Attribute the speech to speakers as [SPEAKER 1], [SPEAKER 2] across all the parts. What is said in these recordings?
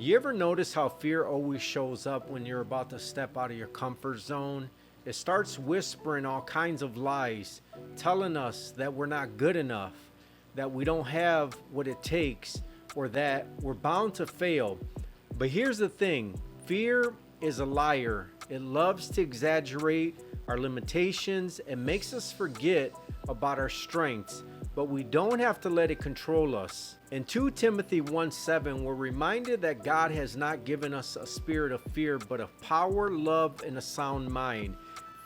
[SPEAKER 1] You ever notice how fear always shows up when you're about to step out of your comfort zone? It starts whispering all kinds of lies, telling us that we're not good enough, that we don't have what it takes, or that we're bound to fail. But here's the thing, fear is a liar. It loves to exaggerate our limitations and makes us forget about our strengths, but we don't have to let it control us. In 2 Timothy 1:7, we're reminded that God has not given us a spirit of fear, but of power, love, and a sound mind.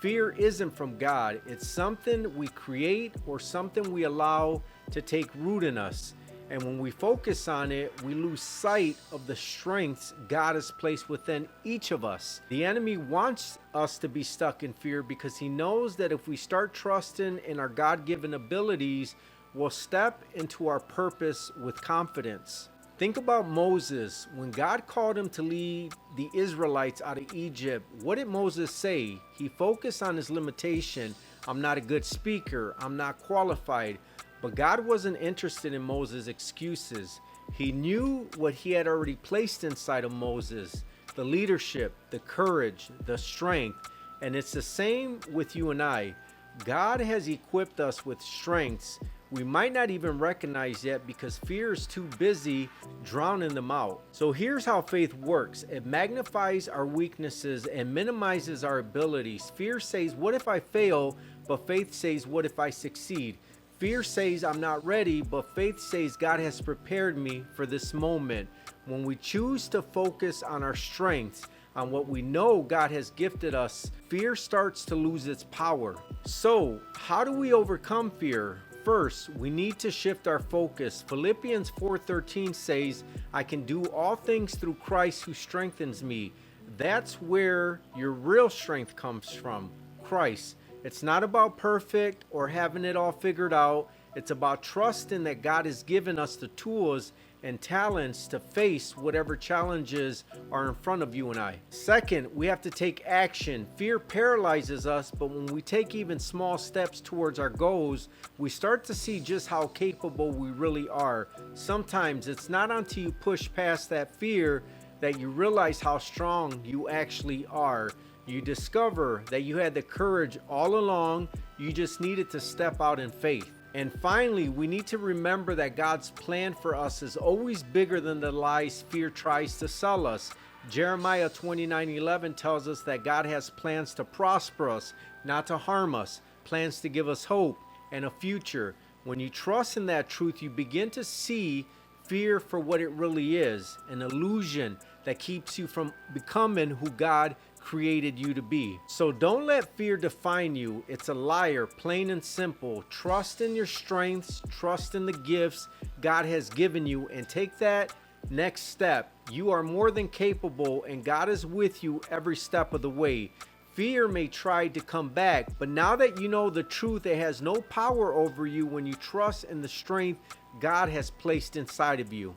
[SPEAKER 1] Fear isn't from God. It's something we create or something we allow to take root in us. And when we focus on it, we lose sight of the strengths God has placed within each of us. The enemy wants us to be stuck in fear because he knows that if we start trusting in our God-given abilities, we'll step into our purpose with confidence. Think about Moses. When God called him to lead the Israelites out of Egypt, what did Moses say? He focused on his limitation. I'm not a good speaker. I'm not qualified. But God wasn't interested in Moses' excuses. He knew what he had already placed inside of Moses, the leadership, the courage, the strength. And it's the same with you and I. God has equipped us with strengths we might not even recognize yet because fear is too busy drowning them out. So here's how faith works. It magnifies our weaknesses and minimizes our abilities. Fear says, what if I fail? But faith says, what if I succeed? Fear says, I'm not ready, but faith says, God has prepared me for this moment. When we choose to focus on our strengths, on what we know God has gifted us, fear starts to lose its power. So, how do we overcome fear? First, we need to shift our focus. Philippians 4:13 says, I can do all things through Christ who strengthens me. That's where your real strength comes from, Christ. It's not about perfect or having it all figured out. It's about trusting that God has given us the tools and talents to face whatever challenges are in front of you and I. Second, we have to take action. Fear paralyzes us, but when we take even small steps towards our goals, we start to see just how capable we really are. Sometimes it's not until you push past that fear that you realize how strong you actually are. You discover that you had the courage all along, you just needed to step out in faith. And finally, we need to remember that God's plan for us is always bigger than the lies fear tries to sell us. Jeremiah 29:11 tells us that God has plans to prosper us, not to harm us, plans to give us hope and a future. When you trust in that truth, you begin to see fear for what it really is, an illusion that keeps you from becoming who God created you to be. So don't let fear define you. It's a liar, plain and simple. Trust in your strengths, trust in the gifts God has given you, and take that next step. You are more than capable, and God is with you every step of the way. Fear may try to come back, but now that you know the truth, it has no power over you when you trust in the strength God has placed inside of you.